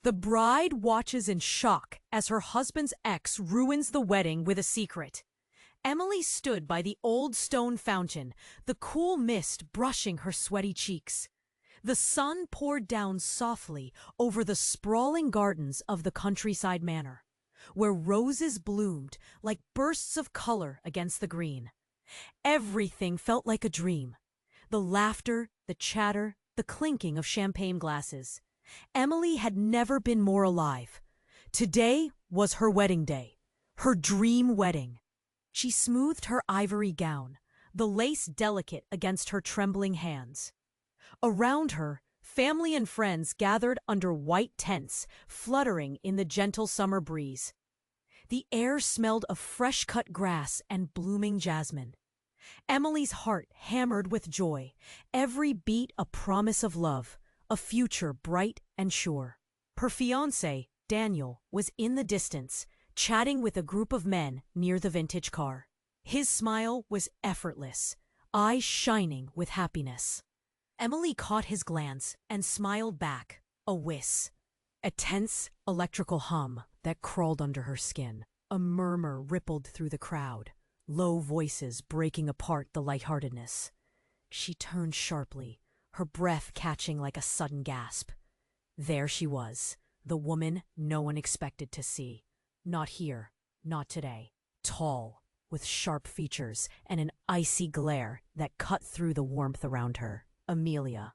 The bride watches in shock as her husband's ex ruins the wedding with a secret. Emily stood by the old stone fountain, the cool mist brushing her sweaty cheeks. The sun poured down softly over the sprawling gardens of the countryside manor, where roses bloomed like bursts of color against the green. Everything felt like a dream. The laughter, the chatter, the clinking of champagne glasses. Emily had never been more alive. Today was her wedding day, her dream wedding. She smoothed her ivory gown, the lace delicate against her trembling hands. Around her, family and friends gathered under white tents, fluttering in the gentle summer breeze. The air smelled of fresh-cut grass and blooming jasmine. Emily's heart hammered with joy, every beat a promise of love, a future bright and sure. Her fiancé, Daniel, was in the distance, chatting with a group of men near the vintage car. His smile was effortless, eyes shining with happiness. Emily caught his glance and smiled back, a whis. A tense, electrical hum that crawled under her skin. A murmur rippled through the crowd, low voices breaking apart the lightheartedness. She turned sharply, her breath catching like a sudden gasp. There she was, the woman no one expected to see. Not here, not today. Tall, with sharp features and an icy glare that cut through the warmth around her. Amelia,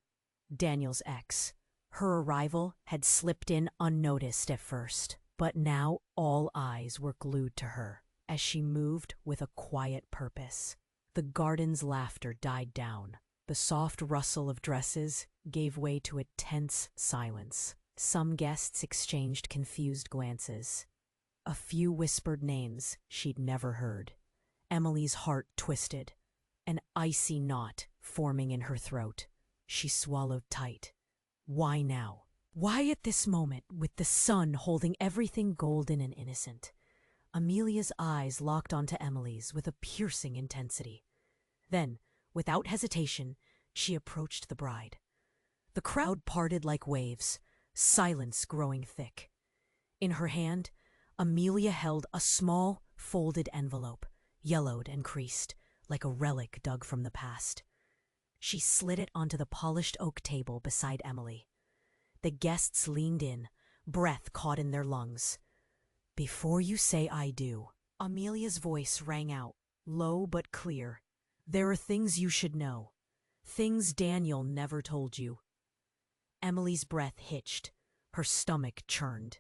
Daniel's ex. Her arrival had slipped in unnoticed at first, but now all eyes were glued to her as she moved with a quiet purpose. The garden's laughter died down. The soft rustle of dresses gave way to a tense silence. Some guests exchanged confused glances. A few whispered names she'd never heard. Emily's heart twisted, an icy knot forming in her throat. She swallowed tight. Why now? Why at this moment, with the sun holding everything golden and innocent? Amelia's eyes locked onto Emily's with a piercing intensity. Then, without hesitation, she approached the bride. The crowd parted like waves, silence growing thick. In her hand, Amelia held a small, folded envelope, yellowed and creased, like a relic dug from the past. She slid it onto the polished oak table beside Emily. The guests leaned in, breath caught in their lungs. "Before you say I do," Amelia's voice rang out, low but clear. "There are things you should know. Things Daniel never told you." Emily's breath hitched. Her stomach churned.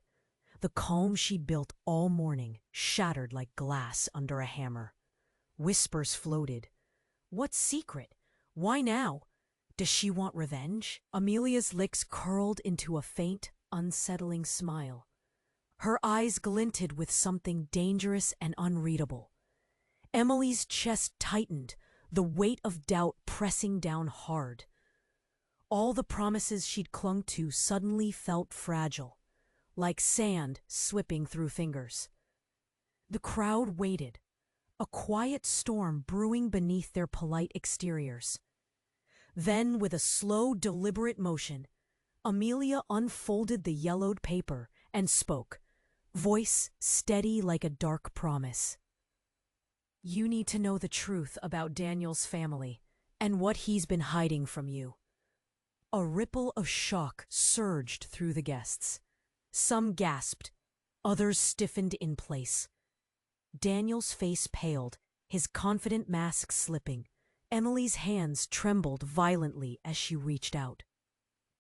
The calm she built all morning shattered like glass under a hammer. Whispers floated. What secret? Why now? Does she want revenge? Amelia's lips curled into a faint, unsettling smile. Her eyes glinted with something dangerous and unreadable. Emily's chest tightened, the weight of doubt pressing down hard. All the promises she'd clung to suddenly felt fragile, like sand slipping through fingers. The crowd waited, a quiet storm brewing beneath their polite exteriors. Then, with a slow, deliberate motion, Amelia unfolded the yellowed paper and spoke, voice steady like a dark promise. "You need to know the truth about Daniel's family and what he's been hiding from you." A ripple of shock surged through the guests. Some gasped, others stiffened in place. Daniel's face paled, his confident mask slipping. Emily's hands trembled violently as she reached out.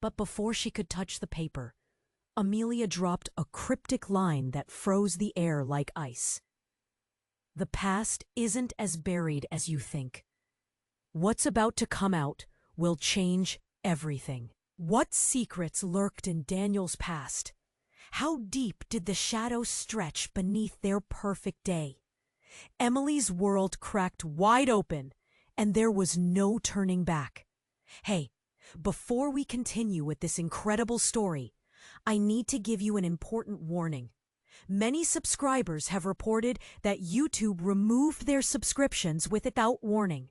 But before she could touch the paper, Amelia dropped a cryptic line that froze the air like ice. "The past isn't as buried as you think. What's about to come out will change everything." What secrets lurked in Daniel's past? How deep did the shadows stretch beneath their perfect day? Emily's world cracked wide open, and there was no turning back. Hey, before we continue with this incredible story, I need to give you an important warning. Many subscribers have reported that YouTube removed their subscriptions without warning.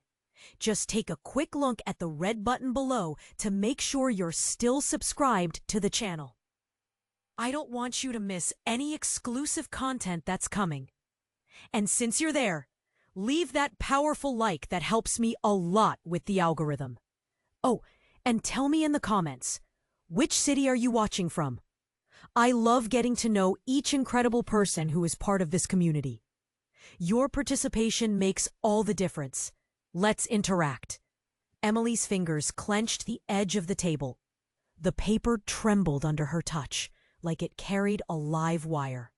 Just take a quick look at the red button below to make sure you're still subscribed to the channel. I don't want you to miss any exclusive content that's coming. And since you're there, leave that powerful like that helps me a lot with the algorithm. Oh, and tell me in the comments, which city are you watching from? I love getting to know each incredible person who is part of this community. Your participation makes all the difference. Let's interact. Emily's fingers clenched the edge of the table. The paper trembled under her touch, like it carried a live wire.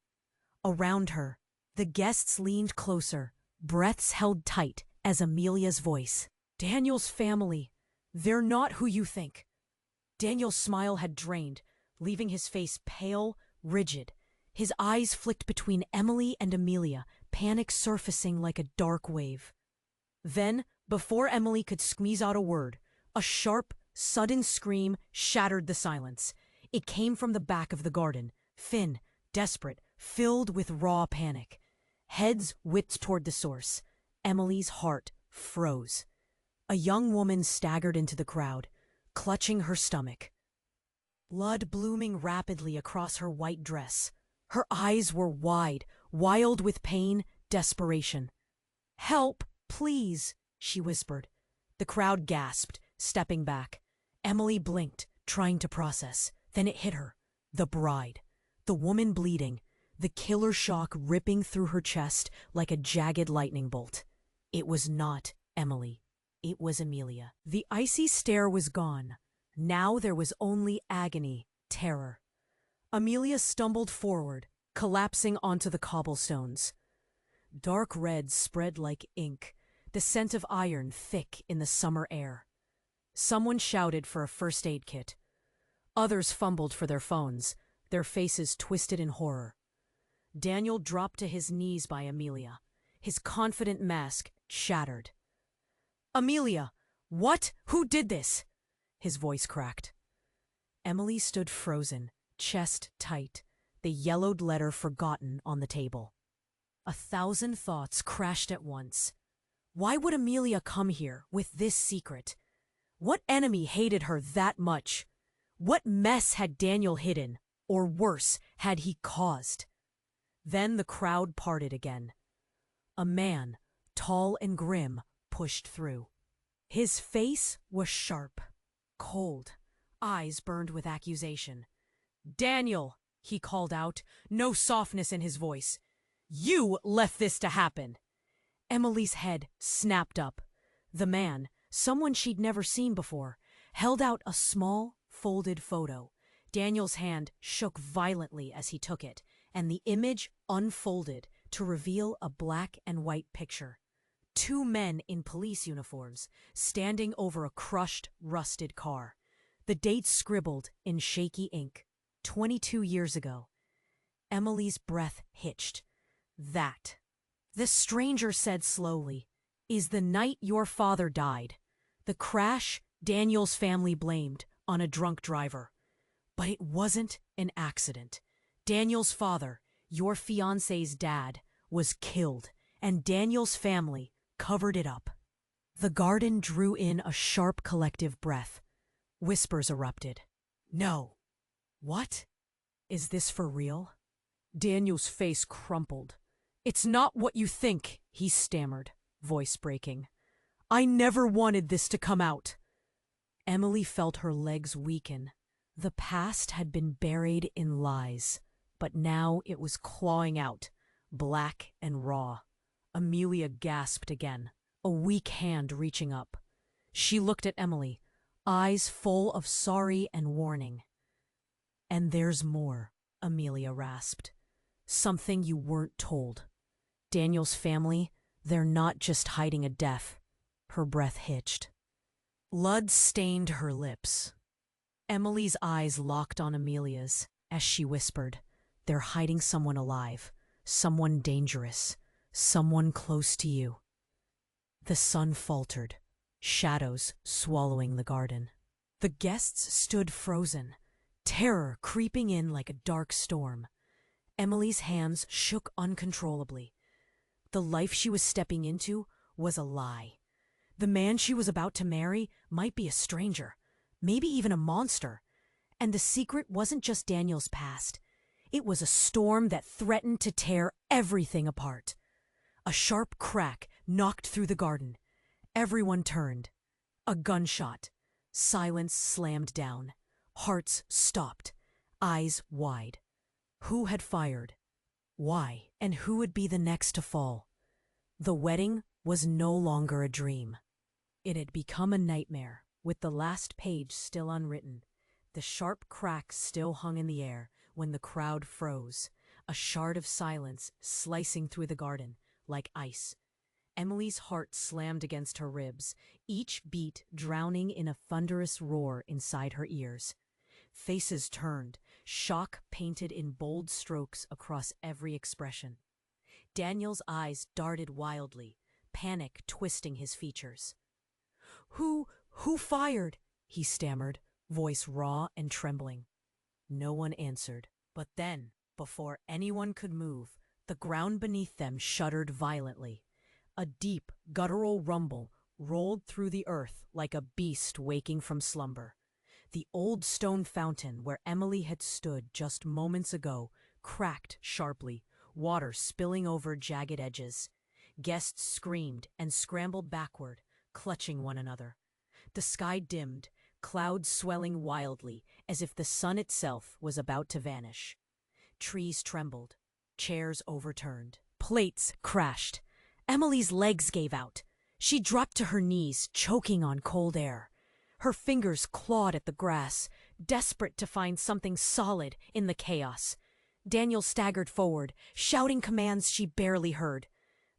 Around her, the guests leaned closer, breaths held tight as Amelia's voice. Daniel's family, they're not who you think. Daniel's smile had drained, leaving his face pale, rigid. His eyes flicked between Emily and Amelia, panic surfacing like a dark wave. Then, before Emily could squeeze out a word, a sharp, sudden scream shattered the silence. It came from the back of the garden, thin, desperate, filled with raw panic. Heads whipped toward the source. Emily's heart froze. A young woman staggered into the crowd, clutching her stomach. Blood blooming rapidly across her white dress. Her eyes were wide, wild with pain, desperation. "Help, please," she whispered. The crowd gasped, stepping back. Emily blinked, trying to process. Then it hit her. The bride. The woman bleeding. The killer shock ripping through her chest like a jagged lightning bolt. It was not Emily. It was Amelia. The icy stare was gone. Now there was only agony, terror. Amelia stumbled forward, collapsing onto the cobblestones. Dark red spread like ink, the scent of iron thick in the summer air. Someone shouted for a first aid kit. Others fumbled for their phones, their faces twisted in horror. Daniel dropped to his knees by Amelia, his confident mask shattered. "Amelia, what? Who did this?" His voice cracked. Emily stood frozen, chest tight, the yellowed letter forgotten on the table. 1,000 thoughts crashed at once. Why would Amelia come here with this secret? What enemy hated her that much? What mess had Daniel hidden, or worse, had he caused? Then the crowd parted again. A man, tall and grim, pushed through. His face was sharp, cold, eyes burned with accusation. "Daniel," he called out, no softness in his voice. "You left this to happen." Emily's head snapped up. The man, someone she'd never seen before, held out a small, folded photo. Daniel's hand shook violently as he took it, and the image unfolded to reveal a black and white picture. 2 men in police uniforms, standing over a crushed, rusted car. The date scribbled in shaky ink. 22 years ago. Emily's breath hitched. That, the stranger said slowly, is the night your father died. The crash Daniel's family blamed on a drunk driver. But it wasn't an accident. Daniel's father, your fiancé's dad, was killed, and Daniel's family covered it up. The garden drew in a sharp collective breath. Whispers erupted. "No." "What? Is this for real?" Daniel's face crumpled. "It's not what you think," he stammered, voice breaking. "I never wanted this to come out." Emily felt her legs weaken. The past had been buried in lies, but now it was clawing out, black and raw. Amelia gasped again, a weak hand reaching up. She looked at Emily, eyes full of sorry and warning. "And there's more," Amelia rasped. "Something you weren't told. Daniel's family, they're not just hiding a death." Her breath hitched. Blood stained her lips. Emily's eyes locked on Amelia's as she whispered, "They're hiding someone alive, someone dangerous, someone close to you." The sun faltered, shadows swallowing the garden. The guests stood frozen, terror creeping in like a dark storm. Emily's hands shook uncontrollably. The life she was stepping into was a lie. The man she was about to marry might be a stranger, maybe even a monster. And the secret wasn't just Daniel's past. It was a storm that threatened to tear everything apart. A sharp crack knocked through the garden. Everyone turned. A gunshot. Silence slammed down. Hearts stopped. Eyes wide. Who had fired? Why? And who would be the next to fall? The wedding was no longer a dream. It had become a nightmare, with the last page still unwritten. The sharp crack still hung in the air when the crowd froze, a shard of silence slicing through the garden like ice. Emily's heart slammed against her ribs, each beat drowning in a thunderous roar inside her ears. Faces turned, shock painted in bold strokes across every expression. Daniel's eyes darted wildly, panic twisting his features. Who fired?" he stammered, voice raw and trembling. No one answered. But then, before anyone could move, the ground beneath them shuddered violently. A deep, guttural rumble rolled through the earth like a beast waking from slumber. The old stone fountain where Emily had stood just moments ago cracked sharply, water spilling over jagged edges. Guests screamed and scrambled backward, clutching one another. The sky dimmed, clouds swelling wildly, as if the sun itself was about to vanish. Trees trembled, chairs overturned, plates crashed. Emily's legs gave out. She dropped to her knees, choking on cold air. Her fingers clawed at the grass, desperate to find something solid in the chaos. Daniel staggered forward, shouting commands she barely heard.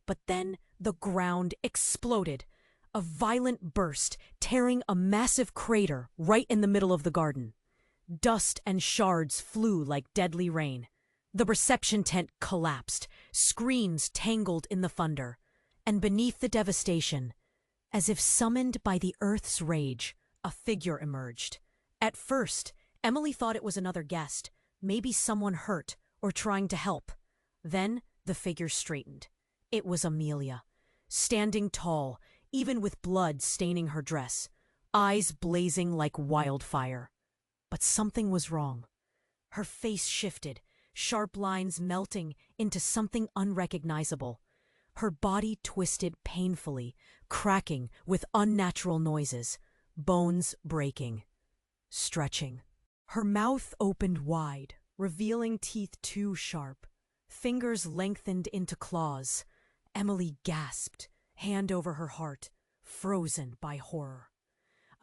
But then the ground exploded. A violent burst, tearing a massive crater right in the middle of the garden. Dust and shards flew like deadly rain. The reception tent collapsed, screams tangled in the thunder. And beneath the devastation, as if summoned by the earth's rage, a figure emerged. At first, Emily thought it was another guest, maybe someone hurt or trying to help. Then the figure straightened. It was Amelia, standing tall, even with blood staining her dress, eyes blazing like wildfire. But something was wrong. Her face shifted, sharp lines melting into something unrecognizable. Her body twisted painfully, cracking with unnatural noises, bones breaking, stretching. Her mouth opened wide, revealing teeth too sharp. Fingers lengthened into claws. Emily gasped, hand over her heart, frozen by horror.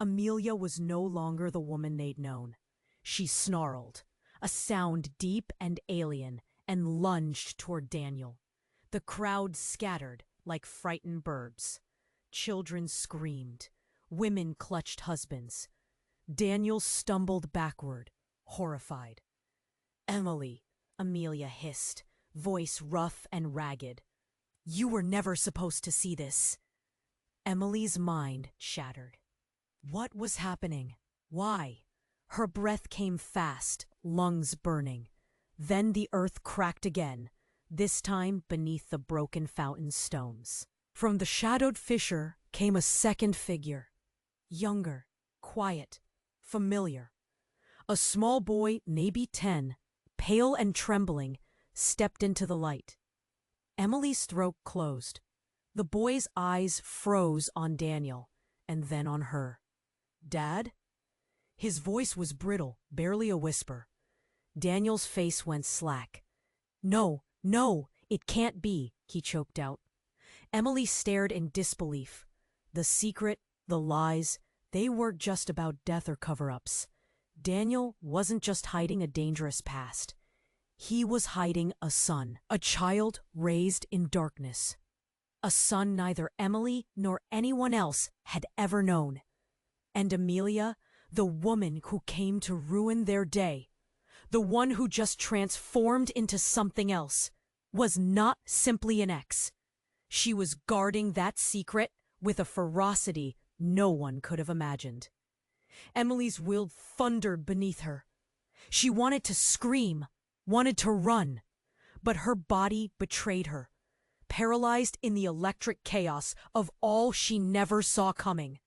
Amelia was no longer the woman they'd known. She snarled, a sound deep and alien, and lunged toward Daniel. The crowd scattered like frightened birds. Children screamed. Women clutched husbands. Daniel stumbled backward, horrified. "Emily," Amelia hissed, voice rough and ragged. "You were never supposed to see this." Emily's mind shattered. What was happening? Why? Her breath came fast, lungs burning. Then the earth cracked again, this time beneath the broken fountain stones. From the shadowed fissure came a second figure. Younger, quiet, familiar. A small boy, maybe 10, pale and trembling, stepped into the light. Emily's throat closed. The boy's eyes froze on Daniel, and then on her. "Dad?" His voice was brittle, barely a whisper. Daniel's face went slack. "No, no, it can't be," he choked out. Emily stared in disbelief. The secret, the lies, they weren't just about death or cover-ups. Daniel wasn't just hiding a dangerous past. He was hiding a son, a child raised in darkness. A son neither Emily nor anyone else had ever known. And Amelia, the woman who came to ruin their day, the one who just transformed into something else, was not simply an ex. She was guarding that secret with a ferocity no one could have imagined. Emily's will thundered beneath her. She wanted to scream, wanted to run, but her body betrayed her, paralyzed in the electric chaos of all she never saw coming.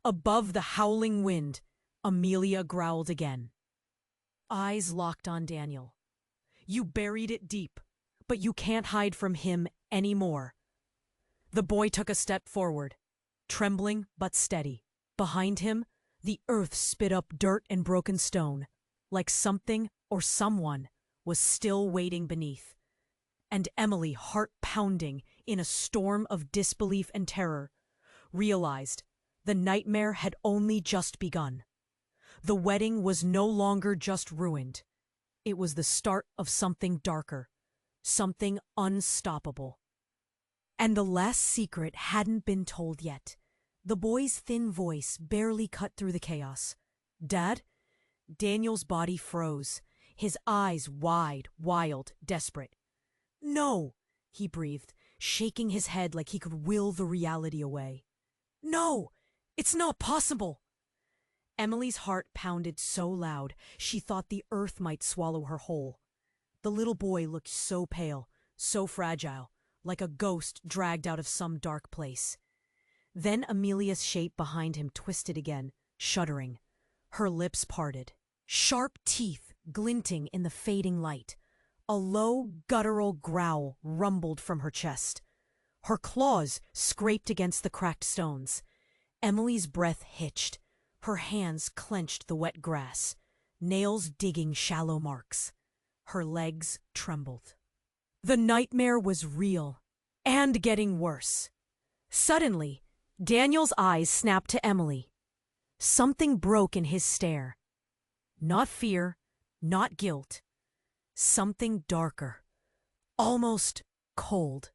Above the howling wind, Amelia growled again. Eyes locked on Daniel. You buried it deep, but you can't hide from him anymore. The boy took a step forward, trembling but steady. Behind him, the earth spit up dirt and broken stone, like something or someone was still waiting beneath. And Emily, heart pounding in a storm of disbelief and terror, realized the nightmare had only just begun. The wedding was no longer just ruined. It was the start of something darker, something unstoppable. And the last secret hadn't been told yet. The boy's thin voice barely cut through the chaos. "Dad?" Daniel's body froze, his eyes wide, wild, desperate. "No," he breathed, shaking his head like he could will the reality away. "No, it's not possible." Emily's heart pounded so loud she thought the earth might swallow her whole. The little boy looked so pale, so fragile, like a ghost dragged out of some dark place. Then Amelia's shape behind him twisted again, shuddering. Her lips parted, sharp teeth glinting in the fading light. A low, guttural growl rumbled from her chest. Her claws scraped against the cracked stones. Emily's breath hitched. Her hands clenched the wet grass, nails digging shallow marks. Her legs trembled. The nightmare was real, and getting worse. Suddenly, Daniel's eyes snapped to Emily. Something broke in his stare. Not fear, not guilt. Something darker, almost cold.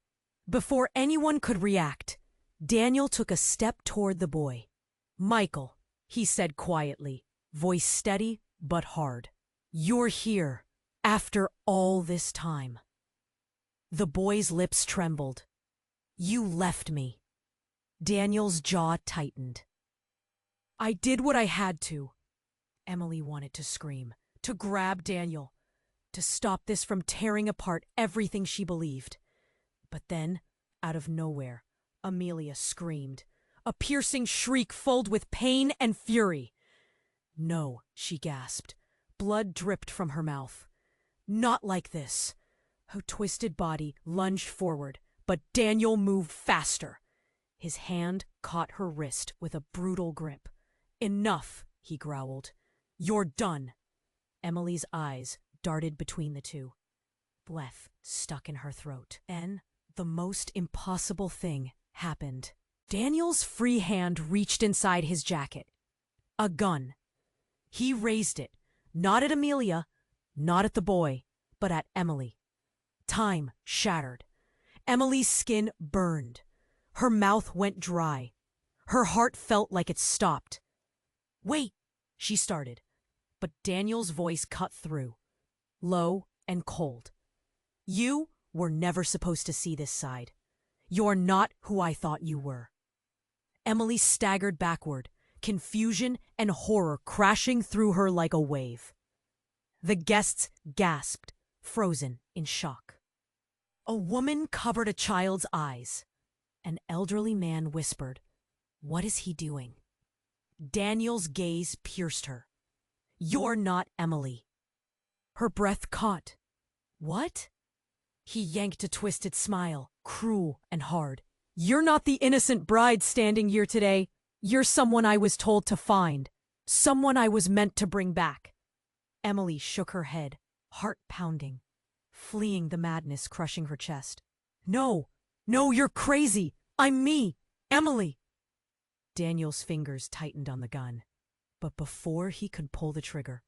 Before anyone could react, Daniel took a step toward the boy. "Michael," he said quietly, voice steady but hard. "You're here, after all this time." The boy's lips trembled. "You left me." Daniel's jaw tightened. "I did what I had to." Emily wanted to scream, to grab Daniel, to stop this from tearing apart everything she believed. But then, out of nowhere, Amelia screamed, a piercing shriek filled with pain and fury. "No," she gasped. Blood dripped from her mouth. "Not like this." Her twisted body lunged forward, but Daniel moved faster. His hand caught her wrist with a brutal grip. "Enough," he growled. "You're done." Emily's eyes darted between the two. Breath stuck in her throat. Then, the most impossible thing happened. Daniel's free hand reached inside his jacket. A gun. He raised it, not at Amelia, not at the boy, but at Emily. Time shattered. Emily's skin burned. Her mouth went dry. Her heart felt like it stopped. "Wait," she started, but Daniel's voice cut through, low and cold. "You were never supposed to see this side. You're not who I thought you were." Emily staggered backward, confusion and horror crashing through her like a wave. The guests gasped, frozen in shock. A woman covered a child's eyes. An elderly man whispered, "What is he doing?" Daniel's gaze pierced her. "You're not Emily." Her breath caught. "What?" He yanked a twisted smile, cruel and hard. "You're not the innocent bride standing here today. You're someone I was told to find. Someone I was meant to bring back." Emily shook her head, heart pounding, fleeing the madness crushing her chest. "No, no, you're crazy. I'm me, Emily." Daniel's fingers tightened on the gun, but before he could pull the trigger,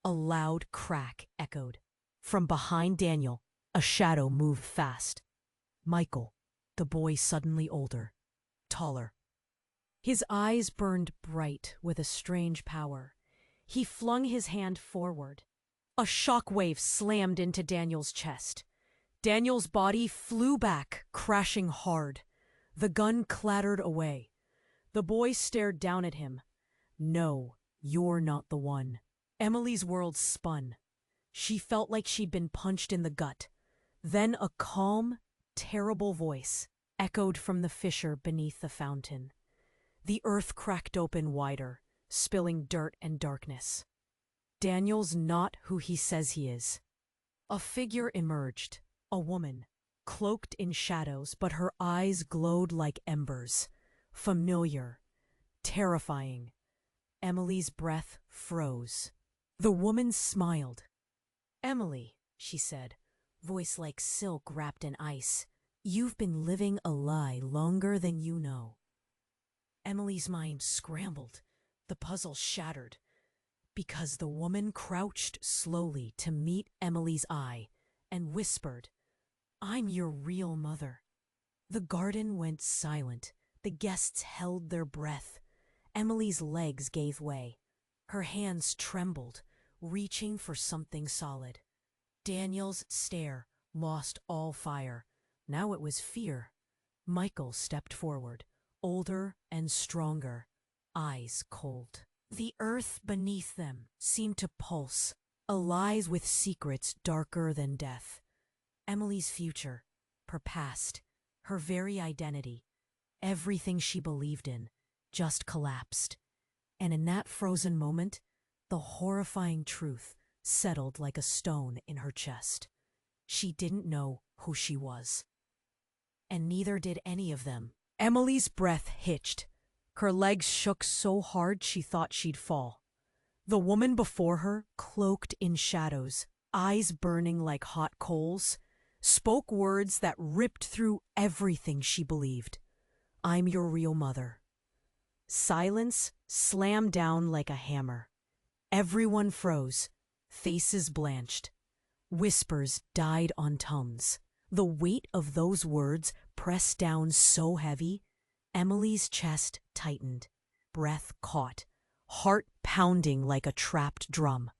a loud crack echoed. From behind Daniel, a shadow moved fast. Michael, the boy suddenly older, taller. His eyes burned bright with a strange power. He flung his hand forward. A shockwave slammed into Daniel's chest. Daniel's body flew back, crashing hard. The gun clattered away. The boy stared down at him. "No, you're not the one." Emily's world spun. She felt like she'd been punched in the gut. Then a calm, terrible voice echoed from the fissure beneath the fountain. The earth cracked open wider, spilling dirt and darkness. "Daniel's not who he says he is." A figure emerged, a woman, cloaked in shadows, but her eyes glowed like embers. Familiar, terrifying. Emily's breath froze. The woman smiled. "Emily," she said, voice like silk wrapped in ice, "you've been living a lie longer than you know." Emily's mind scrambled. The puzzle shattered. Because the woman crouched slowly to meet Emily's eye and whispered, "I'm your real mother." The garden went silent. The guests held their breath. Emily's legs gave way. Her hands trembled, reaching for something solid. Daniel's stare lost all fire. Now it was fear. Michael stepped forward, older and stronger, eyes cold. The earth beneath them seemed to pulse, alive with secrets darker than death. Emily's future, her past, her very identity, everything she believed in, just collapsed. And in that frozen moment, the horrifying truth settled like a stone in her chest. She didn't know who she was. And neither did any of them. Emily's breath hitched. Her legs shook so hard she thought she'd fall. The woman before her, cloaked in shadows, eyes burning like hot coals, spoke words that ripped through everything she believed. "I'm your real mother." Silence slammed down like a hammer. Everyone froze, faces blanched. Whispers died on tongues. The weight of those words pressed down so heavy, Emily's chest tightened, breath caught, heart pounding like a trapped drum.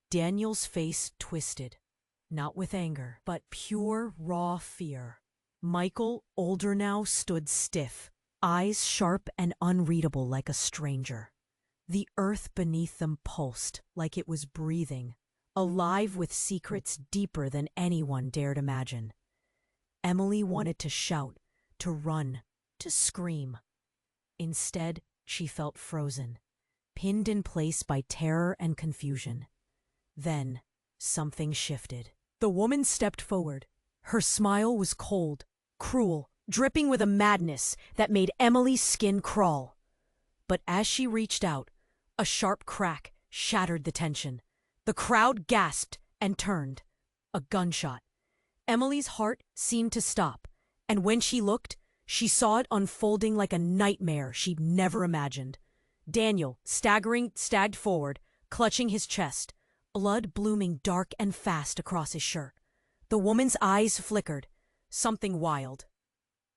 Daniel's face twisted, not with anger, but pure, raw fear. Michael, older now, stood stiff, eyes sharp and unreadable like a stranger. The earth beneath them pulsed like it was breathing, alive with secrets deeper than anyone dared imagine. Emily wanted to shout, to run, to scream. Instead, she felt frozen, pinned in place by terror and confusion. Then, something shifted. The woman stepped forward. Her smile was cold, cruel, dripping with a madness that made Emily's skin crawl. But as she reached out, a sharp crack shattered the tension. The crowd gasped and turned. A gunshot. Emily's heart seemed to stop, and when she looked, she saw it unfolding like a nightmare she'd never imagined. Daniel, staggering, stagged forward, clutching his chest, blood blooming dark and fast across his shirt. The woman's eyes flickered. Something wild.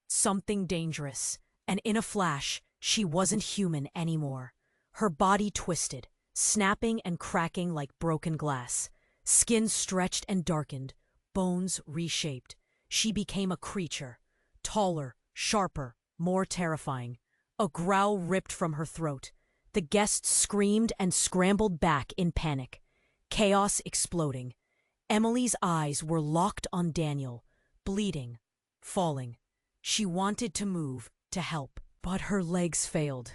Something dangerous. And in a flash, she wasn't human anymore. Her body twisted, snapping and cracking like broken glass. Skin stretched and darkened, bones reshaped. She became a creature, taller, sharper, more terrifying. A growl ripped from her throat. The guests screamed and scrambled back in panic. Chaos exploding. Emily's eyes were locked on Daniel, bleeding, falling. She wanted to move, to help, but her legs failed.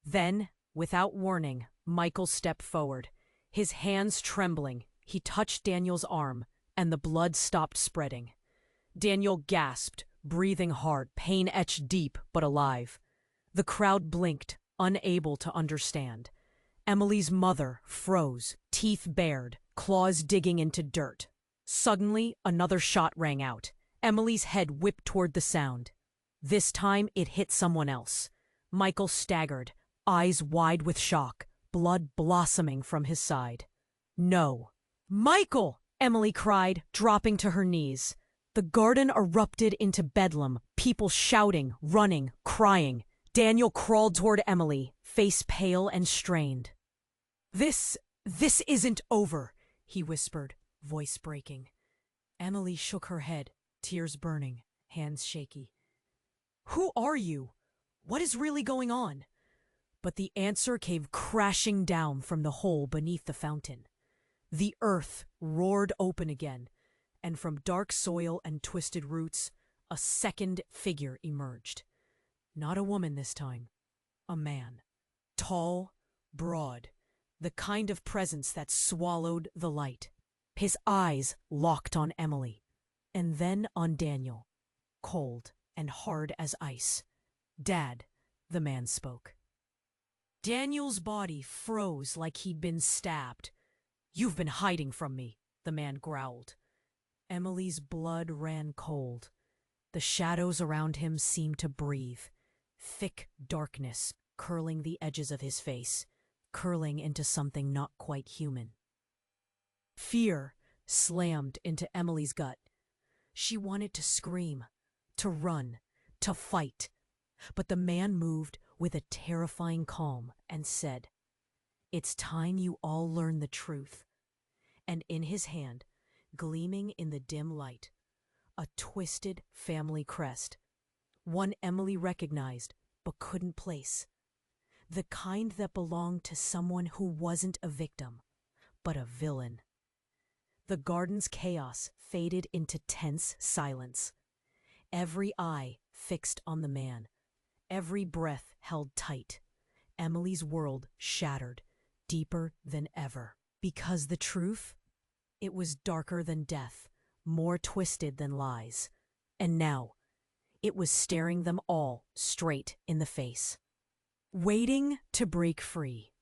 Then, without warning, Michael stepped forward. His hands trembling, he touched Daniel's arm, and the blood stopped spreading. Daniel gasped, breathing hard, pain etched deep but alive. The crowd blinked, unable to understand. Emily's mother froze, teeth bared, claws digging into dirt. Suddenly, another shot rang out. Emily's head whipped toward the sound. This time, it hit someone else. Michael staggered, eyes wide with shock, blood blossoming from his side. "No." "Michael!" Emily cried, dropping to her knees. The garden erupted into bedlam, people shouting, running, crying. Daniel crawled toward Emily, face pale and strained. This isn't over," he whispered, voice breaking. Emily shook her head, tears burning, hands shaky. "Who are you? What is really going on?" But the answer came crashing down from the hole beneath the fountain. The earth roared open again, and from dark soil and twisted roots, a second figure emerged. Not a woman this time, a man. Tall, broad, the kind of presence that swallowed the light. His eyes locked on Emily, and then on Daniel, cold and hard as ice. "Dad," the man spoke. Daniel's body froze like he'd been stabbed. "You've been hiding from me," the man growled. Emily's blood ran cold. The shadows around him seemed to breathe. Thick darkness curling the edges of his face, curling into something not quite human. Fear slammed into Emily's gut. She wanted to scream, to run, to fight. But the man moved with a terrifying calm and said, "It's time you all learn the truth." And in his hand, gleaming in the dim light, a twisted family crest, one Emily recognized but couldn't place. The kind that belonged to someone who wasn't a victim, but a villain. The garden's chaos faded into tense silence. Every eye fixed on the man, every breath held tight. Emily's world shattered, deeper than ever. Because the truth? It was darker than death, more twisted than lies. And now, it was staring them all straight in the face. Waiting to break free.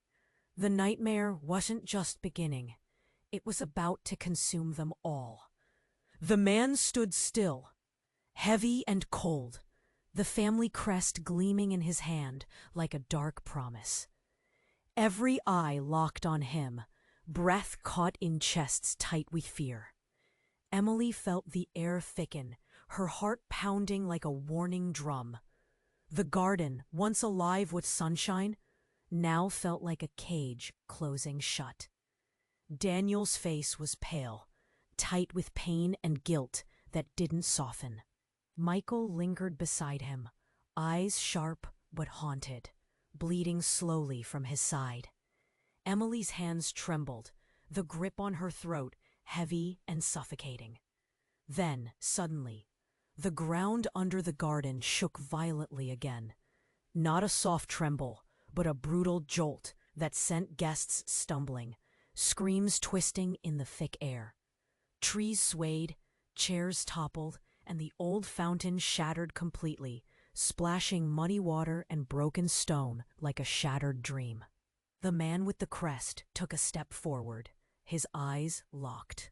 The nightmare wasn't just beginning. It was about to consume them all. The man stood still, heavy and cold, the family crest gleaming in his hand like a dark promise. Every eye locked on him, breath caught in chests tight with fear. Emily felt the air thicken, her heart pounding like a warning drum. The garden, once alive with sunshine, now felt like a cage closing shut. Daniel's face was pale, tight with pain and guilt that didn't soften. Michael lingered beside him, eyes sharp but haunted, bleeding slowly from his side. Emily's hands trembled, the grip on her throat heavy and suffocating. Then, suddenly, the ground under the garden shook violently again. Not a soft tremble, but a brutal jolt that sent guests stumbling, screams twisting in the thick air. Trees swayed, chairs toppled, and the old fountain shattered completely, splashing muddy water and broken stone like a shattered dream. The man with the crest took a step forward, his eyes locked.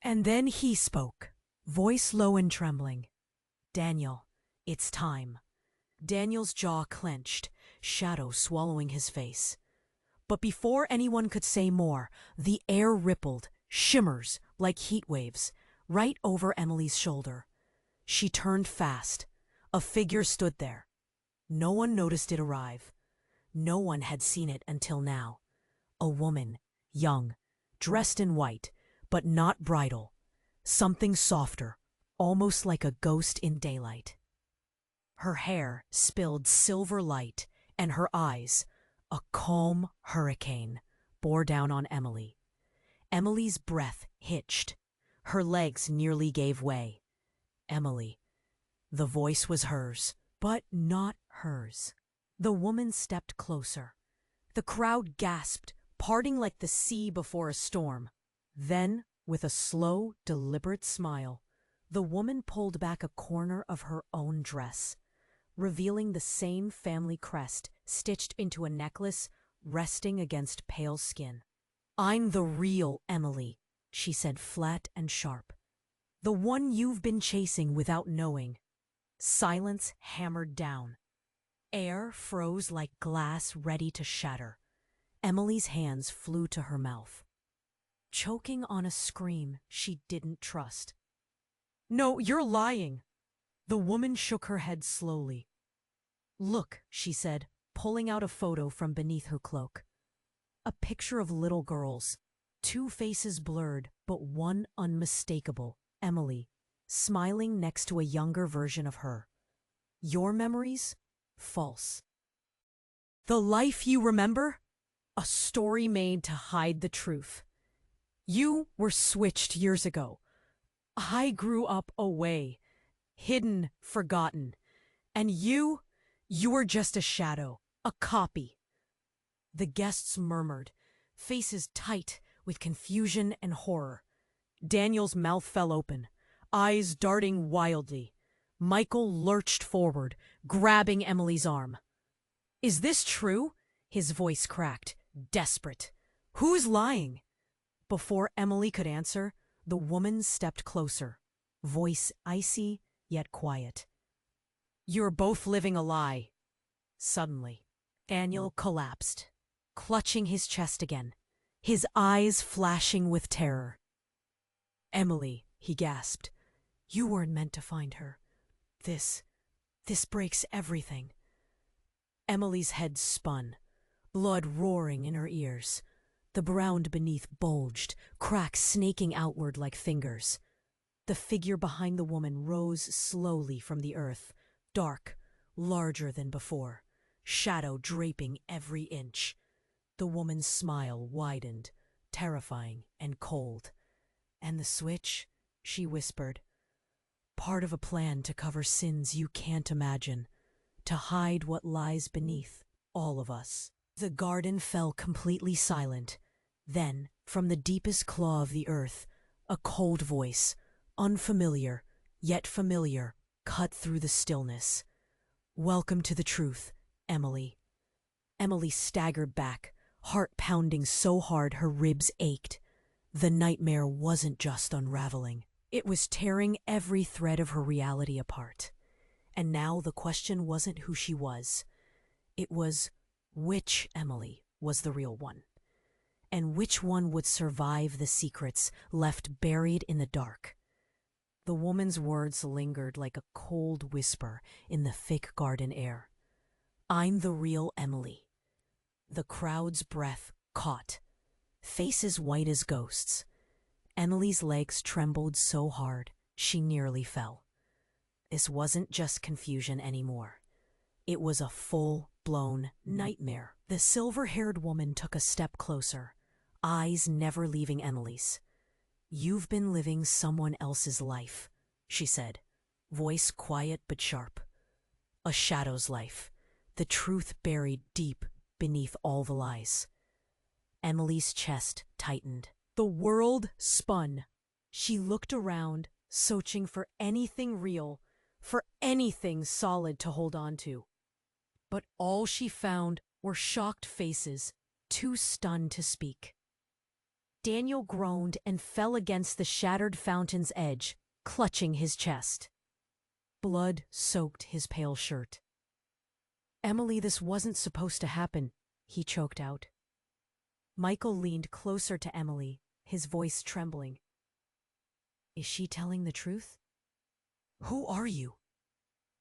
And then he spoke, voice low and trembling. "Daniel, it's time." Daniel's jaw clenched, shadow swallowing his face. But before anyone could say more, the air rippled, shimmers like heat waves, right over Emily's shoulder. She turned fast. A figure stood there. No one noticed it arrive. No one had seen it until now. A woman, young, dressed in white, but not bridal. Something softer, almost like a ghost in daylight. Her hair spilled silver light, and her eyes, a calm hurricane, bore down on Emily. Emily's breath hitched. Her legs nearly gave way. Emily. The voice was hers, but not hers. The woman stepped closer. The crowd gasped, parting like the sea before a storm. Then, with a slow, deliberate smile, the woman pulled back a corner of her own dress, revealing the same family crest stitched into a necklace resting against pale skin. "I'm the real Emily," she said flat and sharp. "The one you've been chasing without knowing." Silence hammered down. Air froze like glass ready to shatter. Emily's hands flew to her mouth, choking on a scream she didn't trust. "No, you're lying." The woman shook her head slowly. "Look," she said, pulling out a photo from beneath her cloak. A picture of little girls, two faces blurred, but one unmistakable, Emily, smiling next to a younger version of her. "Your memories? False. The life you remember? A story made to hide the truth. You were switched years ago. I grew up away, hidden, forgotten. And you were just a shadow, a copy." The guests murmured, faces tight with confusion and horror. Daniel's mouth fell open, eyes darting wildly. Michael lurched forward, grabbing Emily's arm. "Is this true?" His voice cracked, desperate. "Who's lying?" Before Emily could answer, the woman stepped closer, voice icy yet quiet. "You're both living a lie." Suddenly, Daniel collapsed, clutching his chest again, his eyes flashing with terror. "Emily," he gasped, "you weren't meant to find her. This breaks everything." Emily's head spun, blood roaring in her ears. The ground beneath bulged, cracks snaking outward like fingers. The figure behind the woman rose slowly from the earth, dark, larger than before, shadow draping every inch. The woman's smile widened, terrifying and cold. "And the switch?" she whispered. "Part of a plan to cover sins you can't imagine, to hide what lies beneath all of us." The garden fell completely silent. Then, from the deepest claw of the earth, a cold voice, unfamiliar, yet familiar, cut through the stillness. "Welcome to the truth, Emily." Emily staggered back, heart pounding so hard her ribs ached. The nightmare wasn't just unraveling. It was tearing every thread of her reality apart. And now the question wasn't who she was. It was which Emily was the real one. And which one would survive the secrets left buried in the dark. The woman's words lingered like a cold whisper in the thick garden air. "I'm the real Emily." The crowd's breath caught, faces white as ghosts. Emily's legs trembled so hard she nearly fell. This wasn't just confusion anymore. It was a full-blown nightmare. The silver-haired woman took a step closer, eyes never leaving Emily's. "You've been living someone else's life," she said, voice quiet but sharp. "A shadow's life, the truth buried deep beneath all the lies." Emily's chest tightened. The world spun. She looked around, searching for anything real, for anything solid to hold on to. But all she found were shocked faces, too stunned to speak. Daniel groaned and fell against the shattered fountain's edge, clutching his chest. Blood soaked his pale shirt. "Emily, this wasn't supposed to happen," he choked out. Michael leaned closer to Emily, his voice trembling. "Is she telling the truth? Who are you?"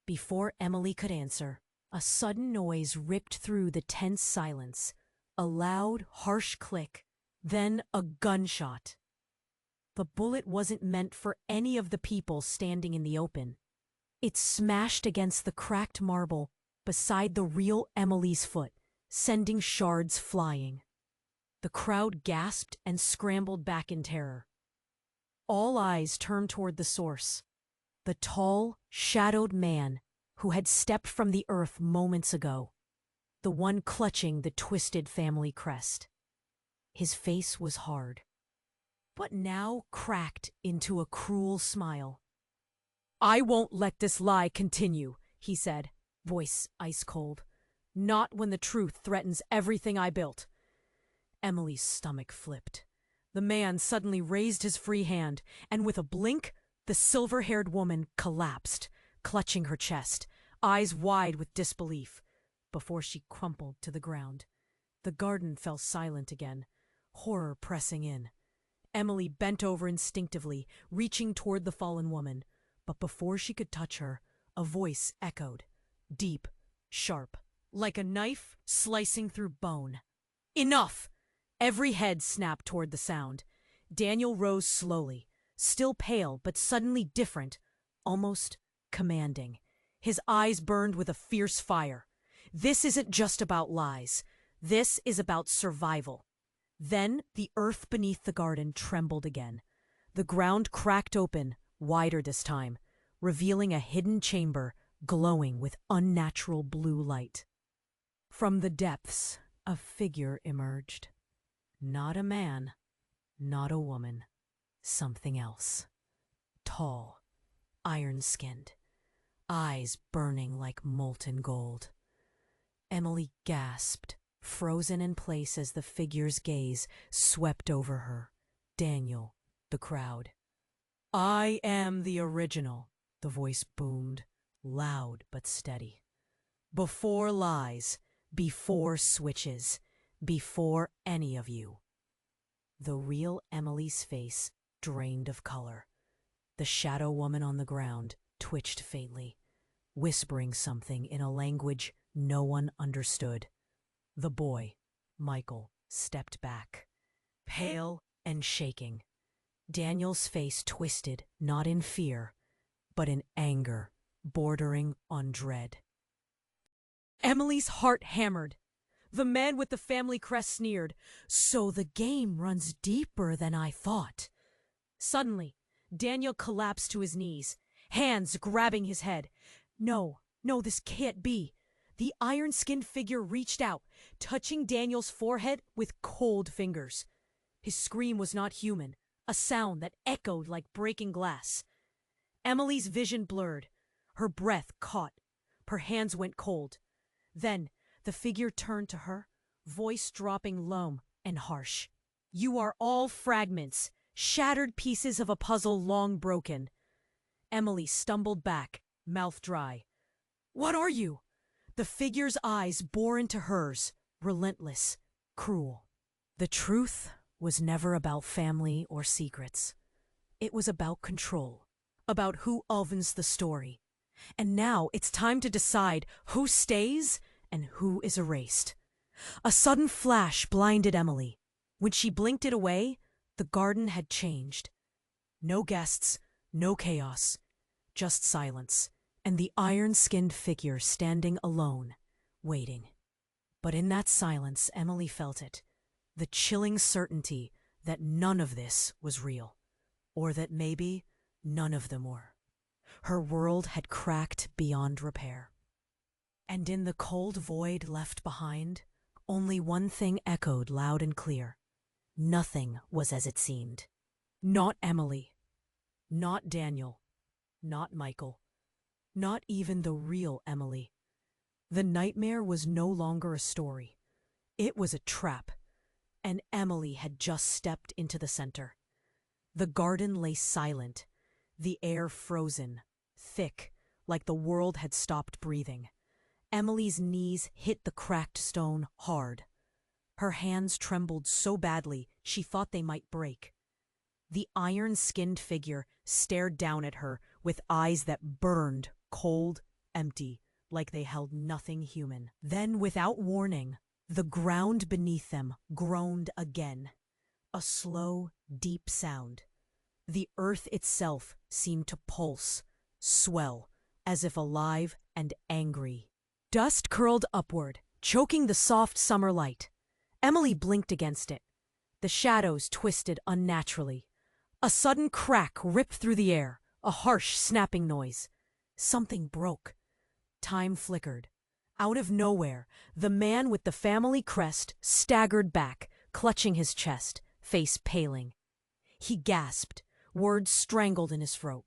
Before Emily could answer, a sudden noise ripped through the tense silence. A loud, harsh click, then a gunshot. The bullet wasn't meant for any of the people standing in the open. It smashed against the cracked marble beside the real Emily's foot, sending shards flying. The crowd gasped and scrambled back in terror. All eyes turned toward the source, the tall, shadowed man who had stepped from the earth moments ago, the one clutching the twisted family crest. His face was hard, but now cracked into a cruel smile. "I won't let this lie continue," he said, voice ice cold. "Not when the truth threatens everything I built." Emily's stomach flipped. The man suddenly raised his free hand, and with a blink, the silver-haired woman collapsed, clutching her chest, eyes wide with disbelief, before she crumpled to the ground. The garden fell silent again, horror pressing in. Emily bent over instinctively, reaching toward the fallen woman, but before she could touch her, a voice echoed, deep, sharp, like a knife slicing through bone. "Enough!" Every head snapped toward the sound. Daniel rose slowly, still pale but suddenly different, almost commanding. His eyes burned with a fierce fire. "This isn't just about lies. This is about survival." Then the earth beneath the garden trembled again. The ground cracked open, wider this time, revealing a hidden chamber glowing with unnatural blue light. From the depths, a figure emerged. Not a man, not a woman. something else. Tall, iron-skinned, eyes burning like molten gold. Emily gasped, frozen in place as the figure's gaze swept over her. Daniel, the crowd. "I am the original," the voice boomed, loud but steady. "Before lies, before switches, before any of you." The real Emily's face drained of color. The shadow woman on the ground twitched faintly, whispering something in a language no one understood. The boy, Michael, stepped back, pale and shaking. Daniel's face twisted, not in fear, but in anger, bordering on dread. Emily's heart hammered. The man with the family crest sneered. "So the game runs deeper than I thought." Suddenly, Daniel collapsed to his knees, hands grabbing his head. No, this can't be. The iron-skinned figure reached out, touching Daniel's forehead with cold fingers. His scream was not human, a sound that echoed like breaking glass. Emily's vision blurred. Her breath caught. Her hands went cold. Then the figure turned to her, voice dropping low and harsh. "You are all fragments, shattered pieces of a puzzle long broken." Emily stumbled back, mouth dry. "What are you?" The figure's eyes bore into hers, relentless, cruel. The truth was never about family or secrets. It was about control, about who owns the story. And now it's time to decide who stays and who is erased. A sudden flash blinded Emily. When she blinked it away, the garden had changed. No guests, no chaos, just silence, and the iron-skinned figure standing alone, waiting. But in that silence, Emily felt it, the chilling certainty that none of this was real, or that maybe none of them were. Her world had cracked beyond repair. And in the cold void left behind, only one thing echoed loud and clear. Nothing was as it seemed. Not Emily. Not Daniel. Not Michael. Not even the real Emily. The nightmare was no longer a story. It was a trap. And Emily had just stepped into the center. The garden lay silent, the air frozen, thick, like the world had stopped breathing. Emily's knees hit the cracked stone hard. Her hands trembled so badly she thought they might break. The iron-skinned figure stared down at her with eyes that burned, cold, empty, like they held nothing human. Then, without warning, the ground beneath them groaned again. A slow, deep sound. The earth itself seemed to pulse, swell, as if alive and angry. Dust curled upward, choking the soft summer light. Emily blinked against it. The shadows twisted unnaturally. A sudden crack ripped through the air, a harsh snapping noise. Something broke. Time flickered. Out of nowhere, the man with the family crest staggered back, clutching his chest, face paling. He gasped, words strangled in his throat.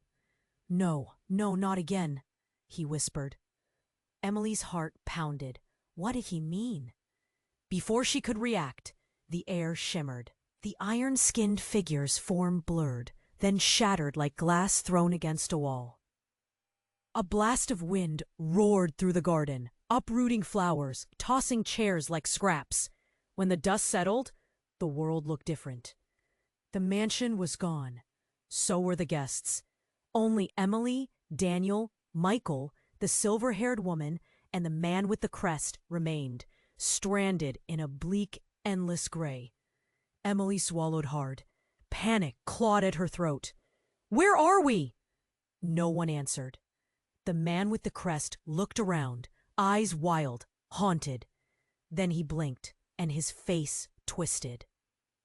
No, not again," he whispered. Emily's heart pounded. What did he mean? Before she could react, the air shimmered. The iron-skinned figure's form blurred, then shattered like glass thrown against a wall. A blast of wind roared through the garden, uprooting flowers, tossing chairs like scraps. When the dust settled, the world looked different. The mansion was gone. So were the guests. Only Emily, Daniel, Michael, the silver-haired woman, and the man with the crest remained, stranded in a bleak, endless gray. Emily swallowed hard. Panic clawed at her throat. "Where are we?" No one answered. The man with the crest looked around, eyes wild, haunted. Then he blinked, and his face twisted.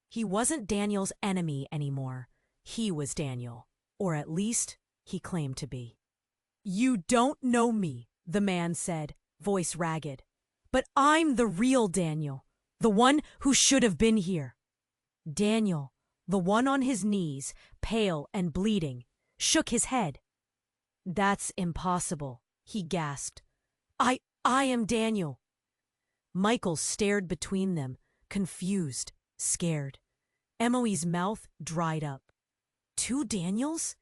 He wasn't Daniel's enemy anymore. He was Daniel, or at least he claimed to be. "You don't know me," the man said, voice ragged. "But I'm the real Daniel, the one who should have been here." "Daniel, The one on his knees, pale and bleeding, shook his head. "That's impossible," he gasped. I am Daniel." Michael stared between them, confused, scared. Emily's mouth dried up. Two Daniels?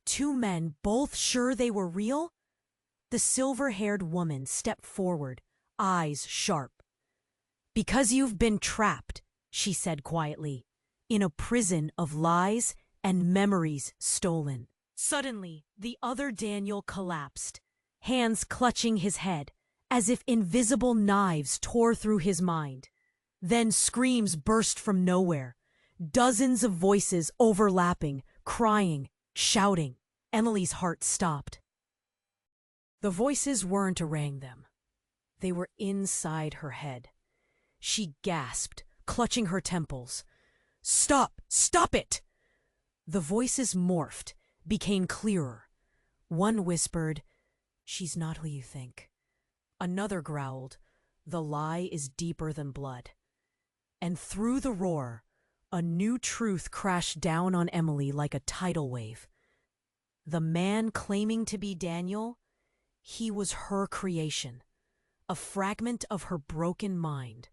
Two men, both sure they were real? The silver-haired woman stepped forward, eyes sharp. "Because you've been trapped," she said quietly, "in a prison of lies and memories stolen." Suddenly, the other Daniel collapsed, hands clutching his head, as if invisible knives tore through his mind. Then screams burst from nowhere, dozens of voices overlapping, crying, shouting. Emily's heart stopped. The voices weren't around them. They were inside her head. She gasped, clutching her temples. "Stop! Stop it!" The voices morphed, became clearer. One whispered, "She's not who you think." Another growled, "The lie is deeper than blood." And through the roar, a new truth crashed down on Emily like a tidal wave. The man claiming to be Daniel, he was her creation, a fragment of her broken mind,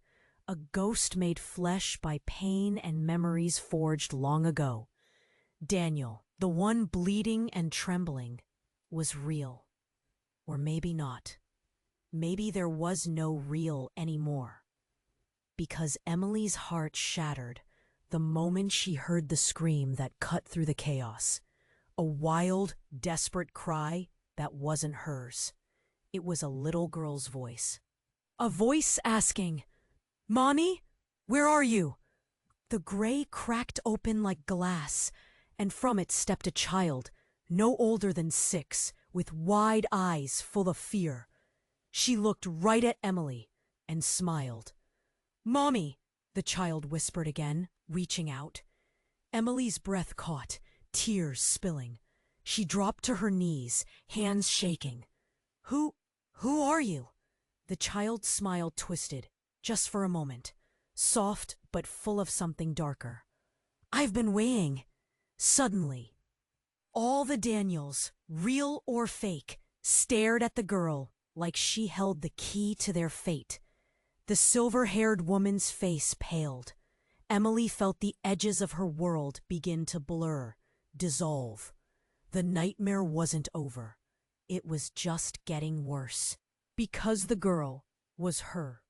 a ghost made flesh by pain and memories forged long ago. Daniel, the one bleeding and trembling, was real. Or maybe not. Maybe there was no real anymore. Because Emily's heart shattered the moment she heard the scream that cut through the chaos. A wild, desperate cry that wasn't hers. It was a little girl's voice. A voice asking, "Mommy, where are you?" The gray cracked open like glass, and from it stepped a child, no older than 6, with wide eyes full of fear. She looked right at Emily and smiled. "Mommy," the child whispered again, reaching out. Emily's breath caught, tears spilling. She dropped to her knees, hands shaking. Who are you?" The child's smile twisted, just for a moment, soft but full of something darker. "I've been waiting." Suddenly, all the Daniels, real or fake, stared at the girl like she held the key to their fate. The silver-haired woman's face paled. Emily felt the edges of her world begin to blur, dissolve. The nightmare wasn't over. It was just getting worse. Because the girl was her.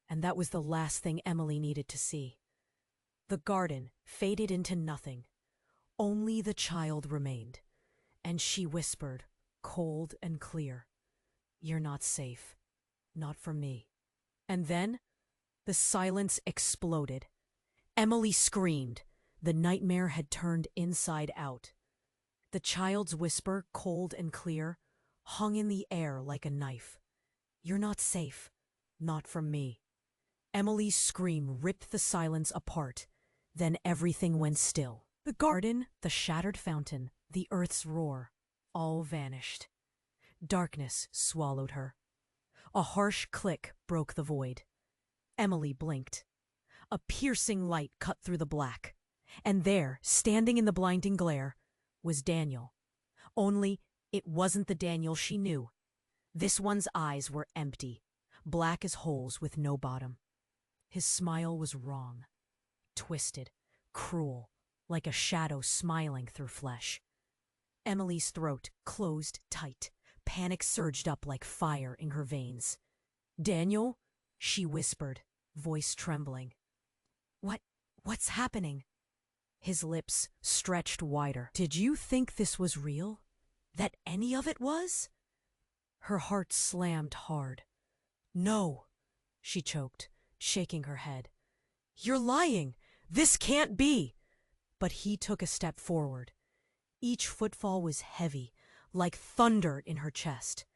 And that was the last thing Emily needed to see. The garden faded into nothing. Only the child remained. And she whispered, cold and clear, "You're not safe. Not from me." And then the silence exploded. Emily screamed. The nightmare had turned inside out. The child's whisper, cold and clear, hung in the air like a knife. "You're not safe. Not from me." Emily's scream ripped the silence apart. Then everything went still. The garden, the shattered fountain, the earth's roar, all vanished. Darkness swallowed her. A harsh click broke the void. Emily blinked. A piercing light cut through the black. And there, standing in the blinding glare, was Daniel. Only it wasn't the Daniel she knew. This one's eyes were empty, black as holes with no bottom. His smile was wrong, twisted, cruel, like a shadow smiling through flesh. Emily's throat closed tight. Panic surged up like fire in her veins. "Daniel?" she whispered, voice trembling. What's happening?" His lips stretched wider. "Did you think this was real? That any of it was?" Her heart slammed hard. "No," she choked, shaking her head. "You're lying! This can't be!" But he took a step forward. Each footfall was heavy, like thunder in her chest.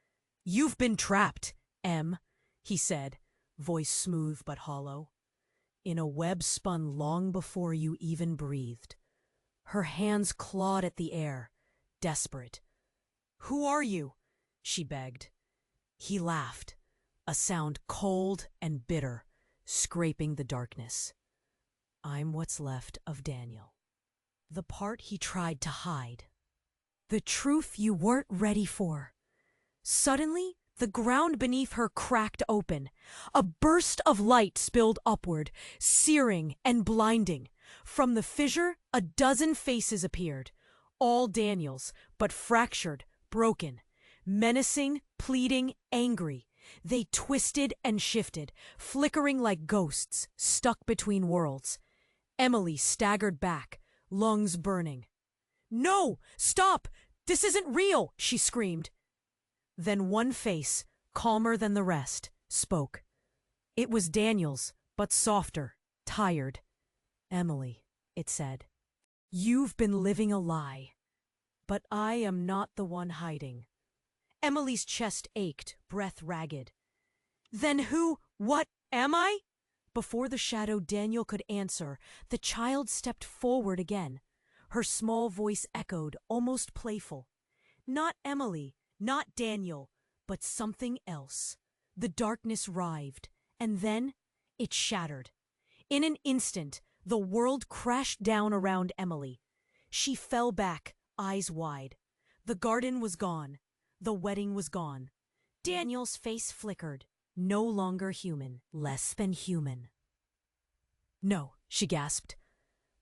"You've been trapped, Em," he said, voice smooth but hollow. "In a web spun long before you even breathed." Her hands clawed at the air, desperate. "Who are you?" she begged. He laughed, a sound cold and bitter, scraping the darkness. "I'm what's left of Daniel." The part he tried to hide. The truth you weren't ready for. Suddenly, the ground beneath her cracked open. A burst of light spilled upward, searing and blinding. From the fissure, a dozen faces appeared. All Daniel's, but fractured, broken. Menacing, pleading, angry. They twisted and shifted, flickering like ghosts, stuck between worlds. Emily staggered back, lungs burning. "No! Stop! This isn't real!" she screamed. Then one face, calmer than the rest, spoke. It was Daniel's, but softer, tired. "Emily," it said, "you've been living a lie. But I am not the one hiding." Emily's chest ached, breath ragged. "Then what am I?" Before the shadow Daniel could answer, the child stepped forward again. Her small voice echoed, almost playful. "Not Emily, not Daniel, but something else." The darkness writhed, and then it shattered. In an instant, the world crashed down around Emily. She fell back, eyes wide. The garden was gone. The wedding was gone. Daniel's face flickered. No longer human, less than human. "No," she gasped.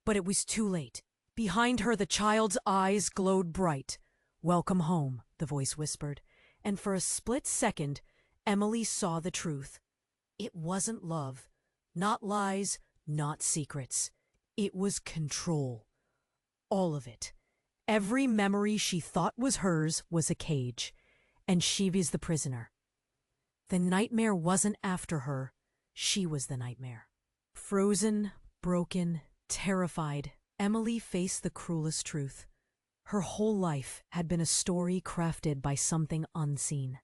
But it was too late. Behind her, the child's eyes glowed bright. "Welcome home," the voice whispered. And for a split second, Emily saw the truth. It wasn't love, not lies, not secrets. It was control. All of it. Every memory she thought was hers was a cage, and she was the prisoner. The nightmare wasn't after her. She was the nightmare. Frozen, broken, terrified, Emily faced the cruelest truth. Her whole life had been a story crafted by something unseen.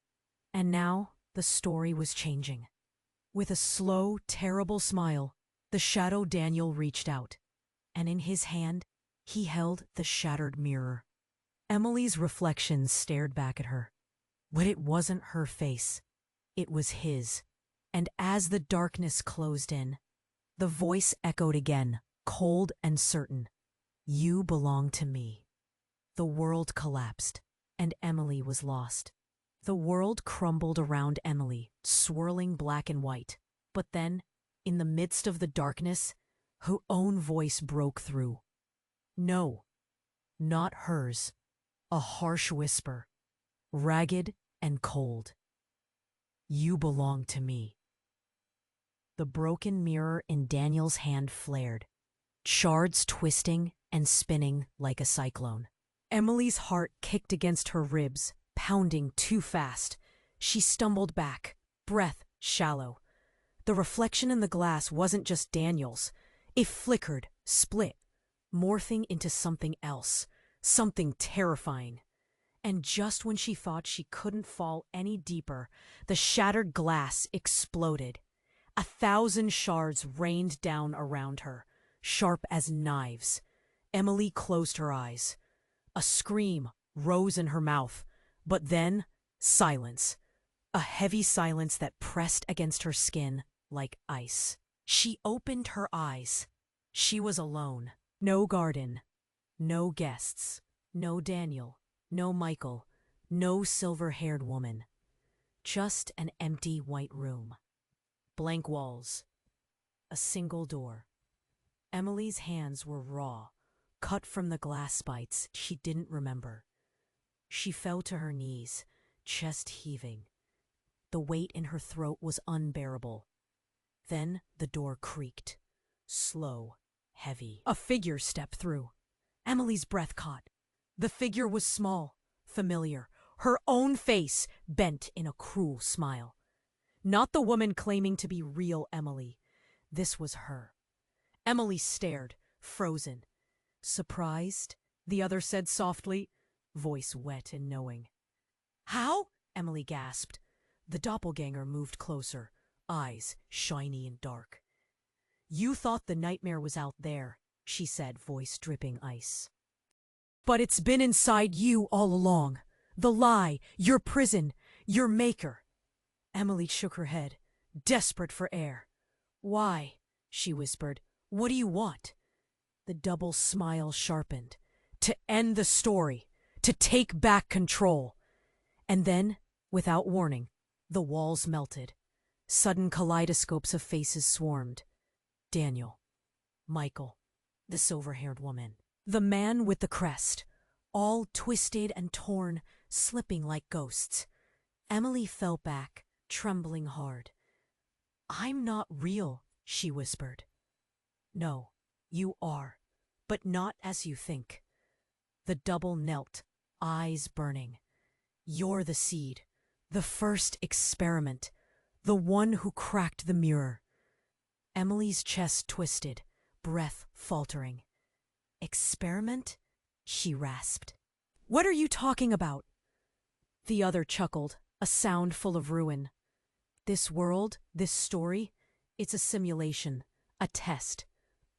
And now the story was changing. With a slow, terrible smile, the shadow Daniel reached out, and in his hand, he held the shattered mirror. Emily's reflection stared back at her. But it wasn't her face. It was his. And as the darkness closed in, the voice echoed again, cold and certain. "You belong to me." The world collapsed, and Emily was lost. The world crumbled around Emily, swirling black and white. But then, in the midst of the darkness, her own voice broke through. No, not hers. A harsh whisper, ragged and cold. "You belong to me." The broken mirror in Daniel's hand flared, shards twisting and spinning like a cyclone. Emily's heart kicked against her ribs, pounding too fast. She stumbled back, breath shallow. The reflection in the glass wasn't just Daniel's. It flickered, split, morphing into something else, something terrifying. And just when she thought she couldn't fall any deeper, the shattered glass exploded. 1,000 shards rained down around her, sharp as knives. Emily closed her eyes. A scream rose in her mouth, but then silence. A heavy silence that pressed against her skin like ice. She opened her eyes. She was alone. No garden, no guests, no Daniel, no Michael, no silver-haired woman. Just an empty white room. Blank walls. A single door. Emily's hands were raw, cut from the glass bites she didn't remember. She fell to her knees, chest heaving. The weight in her throat was unbearable. Then the door creaked. Slow, heavy. A figure stepped through. Emily's breath caught. The figure was small, familiar, her own face bent in a cruel smile. Not the woman claiming to be real Emily. This was her. Emily stared, frozen. "Surprised?" the other said softly, voice wet and knowing. "How?" Emily gasped. The doppelganger moved closer, eyes shiny and dark. "You thought the nightmare was out there," she said, voice dripping ice. "But it's been inside you all along. The lie, your prison, your maker." Emily shook her head, desperate for air. "Why?" she whispered. "What do you want?" The double smile sharpened. To end the story. To take back control. And then, without warning, the walls melted. Sudden kaleidoscopes of faces swarmed. Daniel. Michael. The silver-haired woman. The man with the crest. All twisted and torn, slipping like ghosts. Emily fell back, trembling hard. "I'm not real," she whispered. "No, you are, but not as you think." The double knelt, eyes burning. "You're the seed, the first experiment, the one who cracked the mirror." Emily's chest twisted, breath faltering. "Experiment?" she rasped. "What are you talking about?" The other chuckled, a sound full of ruin. "This world, this story, it's a simulation, a test.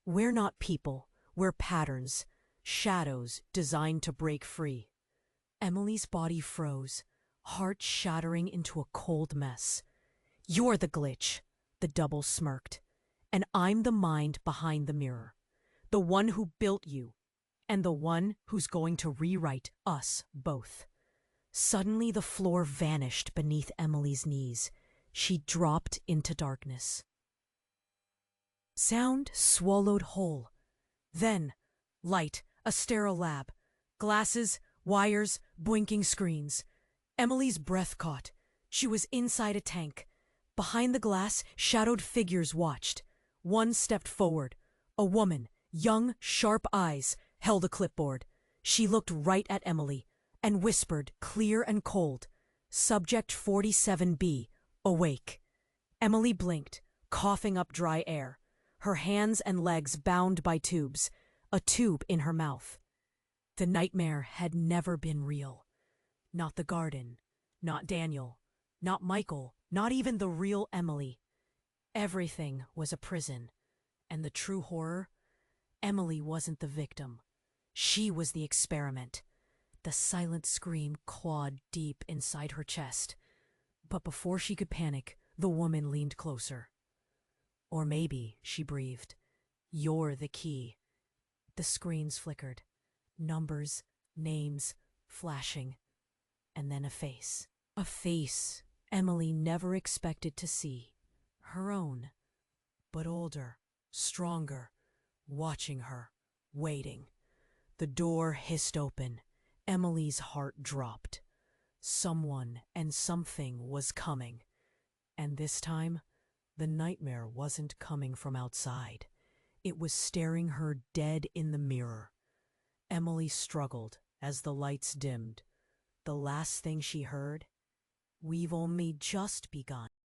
We're not people, we're patterns, shadows designed to break free." Emily's body froze, heart shattering into a cold mess. "You're the glitch," the double smirked, "and I'm the mind behind the mirror. The one who built you, and the one who's going to rewrite us both." Suddenly the floor vanished beneath Emily's knees. She dropped into darkness. Sound swallowed whole. Then, light, a sterile lab. Glasses, wires, blinking screens. Emily's breath caught. She was inside a tank. Behind the glass, shadowed figures watched. One stepped forward. A woman, young, sharp eyes, held a clipboard. She looked right at Emily and whispered, clear and cold, "Subject 47B, awake." Emily blinked, coughing up dry air, her hands and legs bound by tubes, a tube in her mouth. The nightmare had never been real. Not the garden, not Daniel, not Michael, not even the real Emily. Everything was a prison. And the true horror? Emily wasn't the victim. She was the experiment. The silent scream clawed deep inside her chest. But before she could panic, the woman leaned closer. "Or maybe," she breathed, "you're the key." The screens flickered. Numbers, names, flashing. And then a face. A face Emily never expected to see. Her own. But older, stronger, watching her, waiting. The door hissed open. Emily's heart dropped. Someone and something was coming. And this time, the nightmare wasn't coming from outside. It was staring her dead in the mirror. Emily struggled as the lights dimmed. The last thing she heard, "We've only just begun."